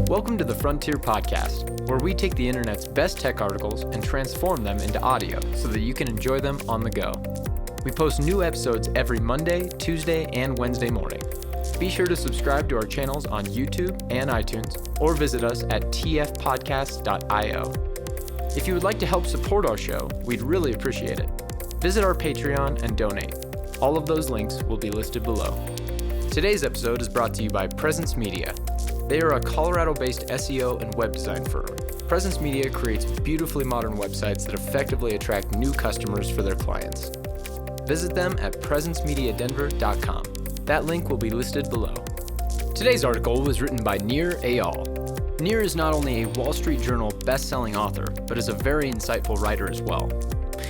Welcome to the Frontier Podcast, where we take the internet's best tech articles and transform them into audio so that you can enjoy them on the go. We post new episodes every Monday, Tuesday, and Wednesday morning. Be sure to subscribe to our channels on YouTube and iTunes, or visit us at tfpodcast.io. If you would like to help support our show, we'd really appreciate it. Visit our Patreon and donate. All of those links will be listed below. Today's episode is brought to you by Presence Media. They are a Colorado-based SEO and web design firm. Presence Media creates beautifully modern websites that effectively attract new customers for their clients. Visit them at presencemediadenver.com. That link will be listed below. Today's article was written by Nir Eyal. Nir is not only a Wall Street Journal best-selling author, but is a very insightful writer as well.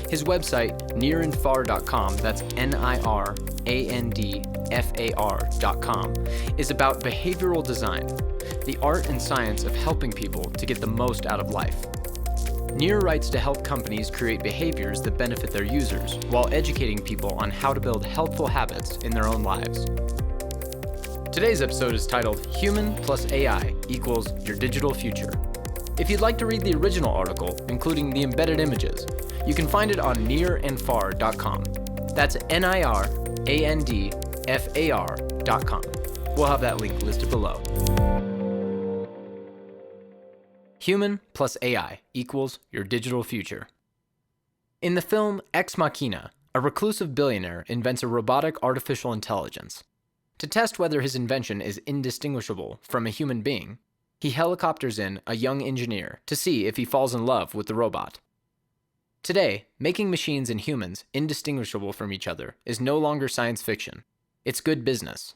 His website, nirandfar.com, that's nirandfar.com, is about behavioral design, the art and science of helping people to get the most out of life. Nir writes to help companies create behaviors that benefit their users, while educating people on how to build helpful habits in their own lives. Today's episode is titled Human plus AI equals Your Digital Future. If you'd like to read the original article, including the embedded images, you can find it on nirandfar.com. That's nirandfar.com. We'll have that link listed below. Human plus AI equals your digital future. In the film Ex Machina, a reclusive billionaire invents a robotic artificial intelligence. To test whether his invention is indistinguishable from a human being, he helicopters in a young engineer to see if he falls in love with the robot. Today, making machines and humans indistinguishable from each other is no longer science fiction. It's good business.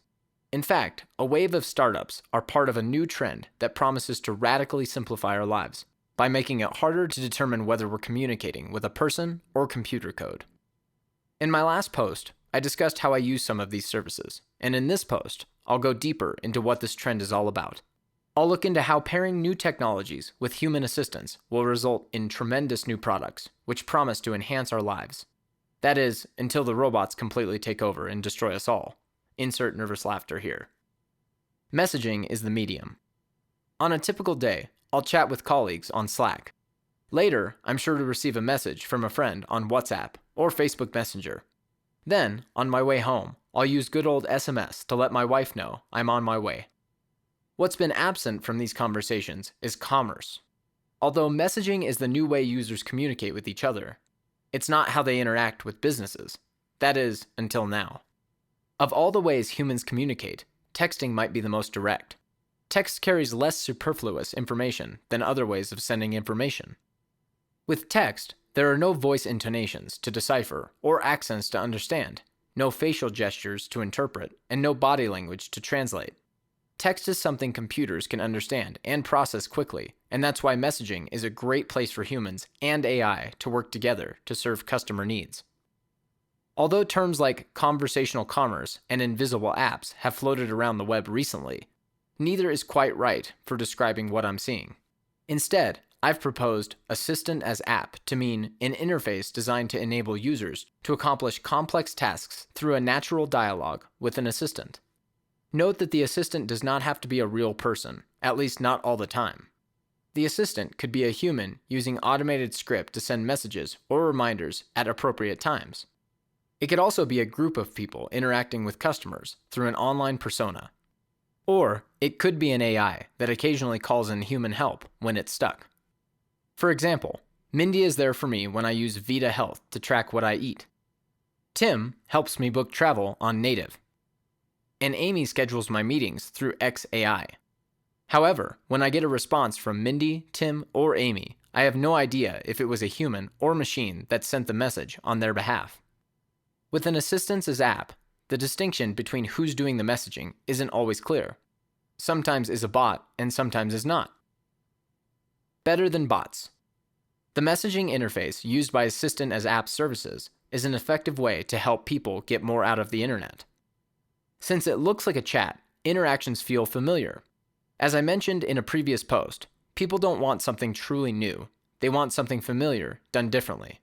In fact, a wave of startups are part of a new trend that promises to radically simplify our lives by making it harder to determine whether we're communicating with a person or computer code. In my last post, I discussed how I use some of these services, and in this post, I'll go deeper into what this trend is all about. I'll look into how pairing new technologies with human assistance will result in tremendous new products, which promise to enhance our lives. That is, until the robots completely take over and destroy us all. Insert nervous laughter here. Messaging is the medium. On a typical day, I'll chat with colleagues on Slack. Later, I'm sure to receive a message from a friend on WhatsApp or Facebook Messenger. Then, on my way home, I'll use good old SMS to let my wife know I'm on my way. What's been absent from these conversations is commerce. Although messaging is the new way users communicate with each other, it's not how they interact with businesses. That is, until now. Of all the ways humans communicate, texting might be the most direct. Text carries less superfluous information than other ways of sending information. With text, there are no voice intonations to decipher or accents to understand, no facial gestures to interpret, and no body language to translate. Text is something computers can understand and process quickly, and that's why messaging is a great place for humans and AI to work together to serve customer needs. Although terms like conversational commerce and invisible apps have floated around the web recently, neither is quite right for describing what I'm seeing. Instead, I've proposed assistant as app to mean an interface designed to enable users to accomplish complex tasks through a natural dialogue with an assistant. Note that the assistant does not have to be a real person, at least not all the time. The assistant could be a human using automated script to send messages or reminders at appropriate times. It could also be a group of people interacting with customers through an online persona. Or it could be an AI that occasionally calls in human help when it's stuck. For example, Mindy is there for me when I use Vita Health to track what I eat. Tim helps me book travel on Native. And Amy schedules my meetings through XAI. However, when I get a response from Mindy, Tim, or Amy, I have no idea if it was a human or machine that sent the message on their behalf. With an assistant as app, the distinction between who's doing the messaging isn't always clear. Sometimes is a bot and sometimes is not. Better than bots. The messaging interface used by assistant as app services is an effective way to help people get more out of the internet. Since it looks like a chat, interactions feel familiar. As I mentioned in a previous post, people don't want something truly new. They want something familiar done differently.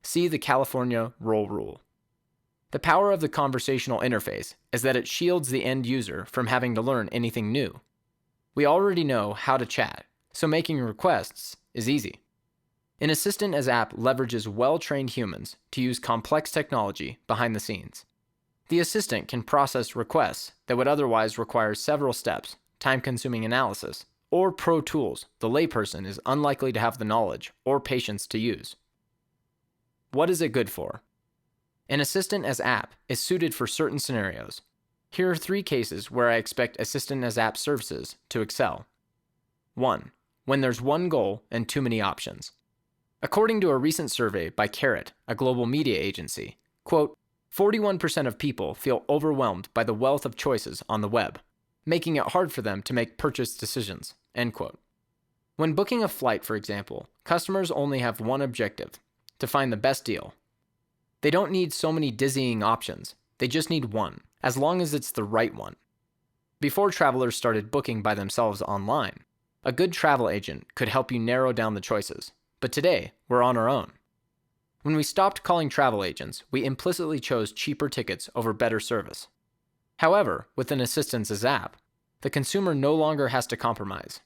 See the California roll rule. The power of the conversational interface is that it shields the end user from having to learn anything new. We already know how to chat, so making requests is easy. An assistant as app leverages well-trained humans to use complex technology behind the scenes. The assistant can process requests that would otherwise require several steps, time-consuming analysis, or pro tools the layperson is unlikely to have the knowledge or patience to use. What is it good for? An assistant as app is suited for certain scenarios. Here are 3 cases where I expect assistant as app services to excel. 1. When there's one goal and too many options. According to a recent survey by Carrot, a global media agency, quote, 41% of people feel overwhelmed by the wealth of choices on the web, making it hard for them to make purchase decisions, end quote. When booking a flight, for example, customers only have one objective: to find the best deal. They don't need so many dizzying options, they just need one, as long as it's the right one. Before travelers started booking by themselves online, a good travel agent could help you narrow down the choices, but today, we're on our own. When we stopped calling travel agents, we implicitly chose cheaper tickets over better service. However, with an assistance as app, the consumer no longer has to compromise.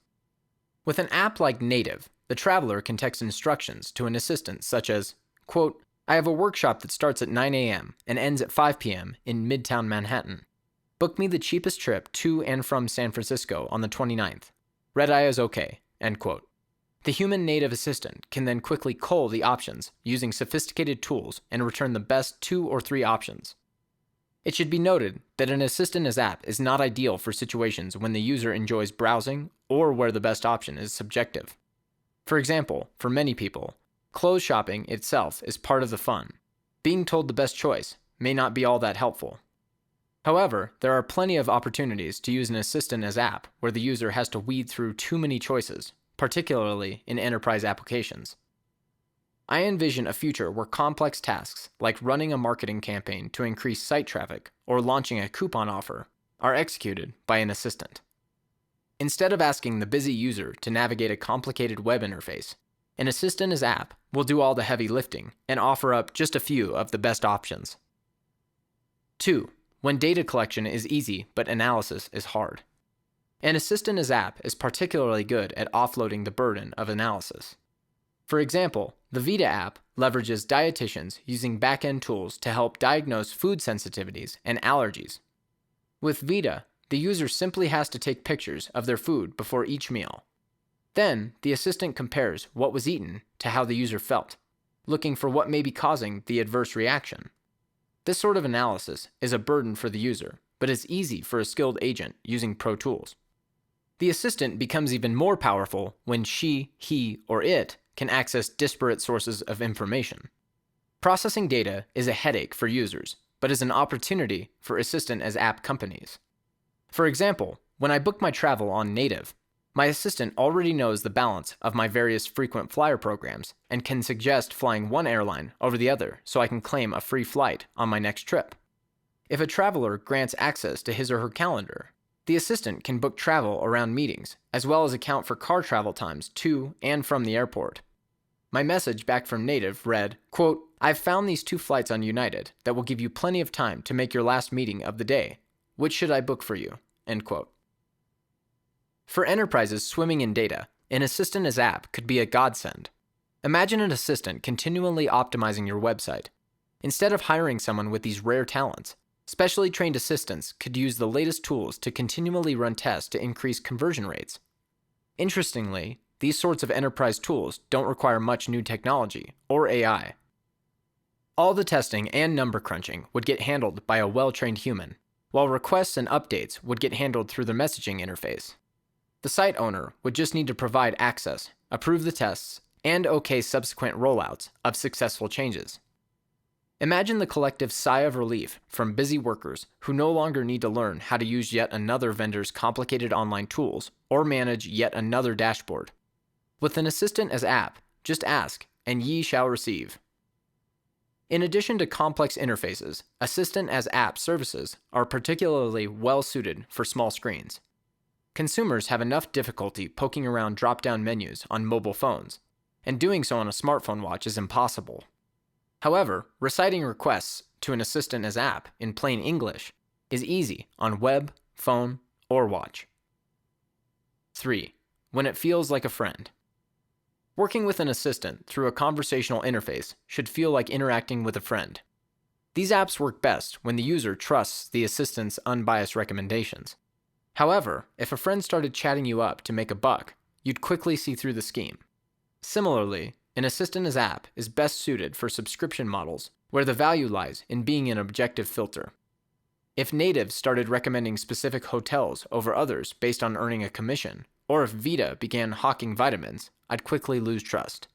With an app like Native, the traveler can text instructions to an assistant such as, quote, I have a workshop that starts at 9 a.m. and ends at 5 p.m. in Midtown Manhattan. Book me the cheapest trip to and from San Francisco on the 29th. Red eye is okay, end quote. The human native assistant can then quickly cull the options using sophisticated tools and return the best 2 or 3 options. It should be noted that an assistant as app is not ideal for situations when the user enjoys browsing or where the best option is subjective. For example, for many people, clothes shopping itself is part of the fun. Being told the best choice may not be all that helpful. However, there are plenty of opportunities to use an assistant as app where the user has to weed through too many choices, particularly in enterprise applications. I envision a future where complex tasks like running a marketing campaign to increase site traffic or launching a coupon offer are executed by an assistant. Instead of asking the busy user to navigate a complicated web interface, an assistant as app will do all the heavy lifting and offer up just a few of the best options. 2. When data collection is easy but analysis is hard. An assistant as app is particularly good at offloading the burden of analysis. For example, the Vita app leverages dietitians using back-end tools to help diagnose food sensitivities and allergies. With Vita, the user simply has to take pictures of their food before each meal. Then, the assistant compares what was eaten to how the user felt, looking for what may be causing the adverse reaction. This sort of analysis is a burden for the user, but is easy for a skilled agent using pro tools. The assistant becomes even more powerful when she, he, or it can access disparate sources of information. Processing data is a headache for users, but is an opportunity for assistant as app companies. For example, when I book my travel on Native, my assistant already knows the balance of my various frequent flyer programs and can suggest flying one airline over the other so I can claim a free flight on my next trip. If a traveler grants access to his or her calendar, the assistant can book travel around meetings, as well as account for car travel times to and from the airport. My message back from Native read, quote, I've found these 2 flights on United that will give you plenty of time to make your last meeting of the day. Which should I book for you? End quote. For enterprises swimming in data, an assistant as app could be a godsend. Imagine an assistant continually optimizing your website. Instead of hiring someone with these rare talents, specially trained assistants could use the latest tools to continually run tests to increase conversion rates. Interestingly, these sorts of enterprise tools don't require much new technology or AI. All the testing and number crunching would get handled by a well-trained human, while requests and updates would get handled through the messaging interface. The site owner would just need to provide access, approve the tests, and OK subsequent rollouts of successful changes. Imagine the collective sigh of relief from busy workers who no longer need to learn how to use yet another vendor's complicated online tools or manage yet another dashboard. With an assistant as app, just ask, and ye shall receive. In addition to complex interfaces, assistant as app services are particularly well suited for small screens. Consumers have enough difficulty poking around drop-down menus on mobile phones, and doing so on a smartphone watch is impossible. However, reciting requests to an assistant as app in plain English is easy on web, phone, or watch. 3. When it feels like a friend. Working with an assistant through a conversational interface should feel like interacting with a friend. These apps work best when the user trusts the assistant's unbiased recommendations. However, if a friend started chatting you up to make a buck, you'd quickly see through the scheme. Similarly, an assistant as app is best suited for subscription models where the value lies in being an objective filter. If natives started recommending specific hotels over others based on earning a commission, or if Vita began hawking vitamins, I'd quickly lose trust.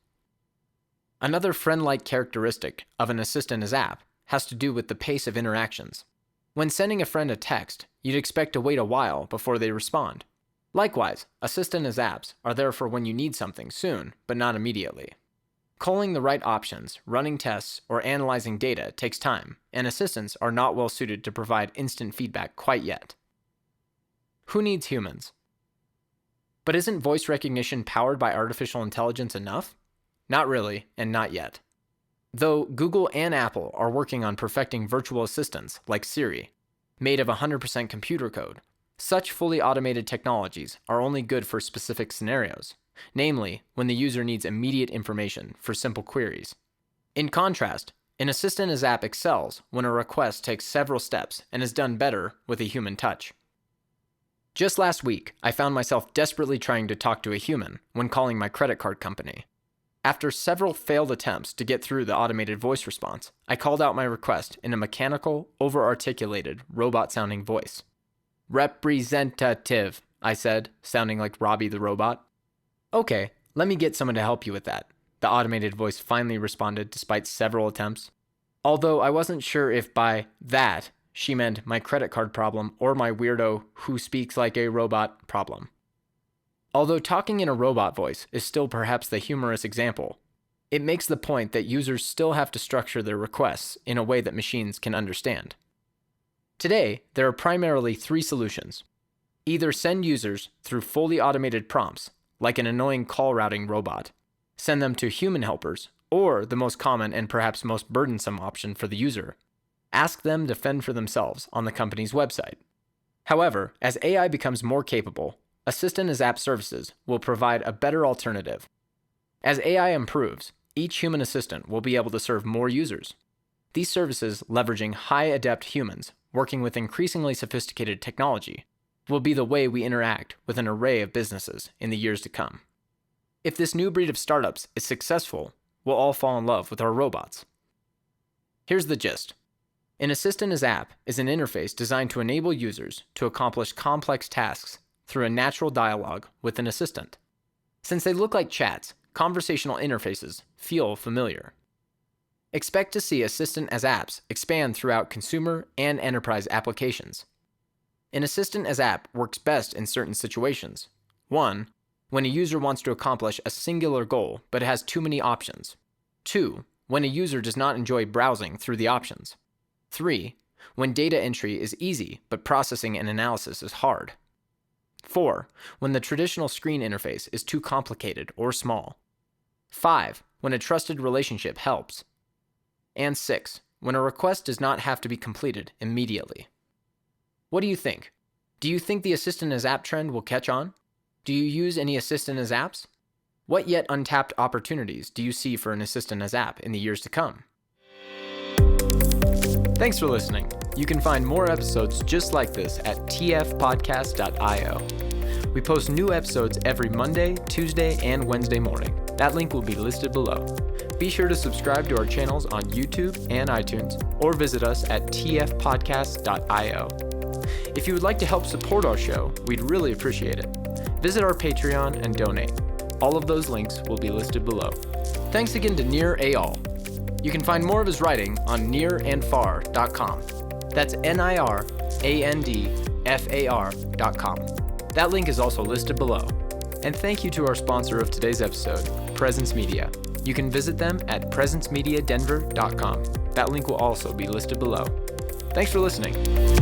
Another friend-like characteristic of an assistant as app has to do with the pace of interactions. When sending a friend a text, you'd expect to wait a while before they respond. Likewise, assistant as apps are there for when you need something soon, but not immediately. Culling the right options, running tests, or analyzing data takes time, and assistants are not well suited to provide instant feedback quite yet. Who needs humans? But isn't voice recognition powered by artificial intelligence enough? Not really, and not yet. Though Google and Apple are working on perfecting virtual assistants like Siri, made of 100% computer code, such fully automated technologies are only good for specific scenarios, namely when the user needs immediate information for simple queries. In contrast, an assistant as app excels when a request takes several steps and is done better with a human touch. Just last week, I found myself desperately trying to talk to a human when calling my credit card company. After several failed attempts to get through the automated voice response, I called out my request in a mechanical, over-articulated, robot-sounding voice. "Representative," I said, sounding like Robbie the robot. "Okay, let me get someone to help you with that," the automated voice finally responded despite several attempts. Although I wasn't sure if by that she meant my credit card problem or my weirdo who speaks like a robot problem. Although talking in a robot voice is still perhaps the humorous example, it makes the point that users still have to structure their requests in a way that machines can understand. Today, there are primarily 3 solutions. Either send users through fully automated prompts, like an annoying call routing robot, send them to human helpers, or the most common and perhaps most burdensome option for the user, ask them to fend for themselves on the company's website. However, as AI becomes more capable, assistant as app services will provide a better alternative. As AI improves, each human assistant will be able to serve more users. These services, leveraging high-adept humans working with increasingly sophisticated technology, will be the way we interact with an array of businesses in the years to come. If this new breed of startups is successful, we'll all fall in love with our robots. Here's the gist. An assistant as app is an interface designed to enable users to accomplish complex tasks through a natural dialogue with an assistant. Since they look like chats, conversational interfaces feel familiar. Expect to see assistant as apps expand throughout consumer and enterprise applications. An assistant as app works best in certain situations. 1. When a user wants to accomplish a singular goal but has too many options. 2. When a user does not enjoy browsing through the options. 3. When data entry is easy but processing and analysis is hard. 4. When the traditional screen interface is too complicated or small. 5. When a trusted relationship helps. And 6. When a request does not have to be completed immediately. What do you think? Do you think the assistant as app trend will catch on? Do you use any assistant as apps? What yet untapped opportunities do you see for an assistant as app in the years to come? Thanks for listening. You can find more episodes just like this at tfpodcast.io. We post new episodes every Monday, Tuesday, and Wednesday morning. That link will be listed below. Be sure to subscribe to our channels on YouTube and iTunes, or visit us at tfpodcast.io. If you would like to help support our show, we'd really appreciate it. Visit our Patreon and donate. All of those links will be listed below. Thanks again to Nir Eyal. You can find more of his writing on nirandfar.com. That's nirandfar.com. That link is also listed below. And thank you to our sponsor of today's episode, Presence Media. You can visit them at presencemediadenver.com. That link will also be listed below. Thanks for listening.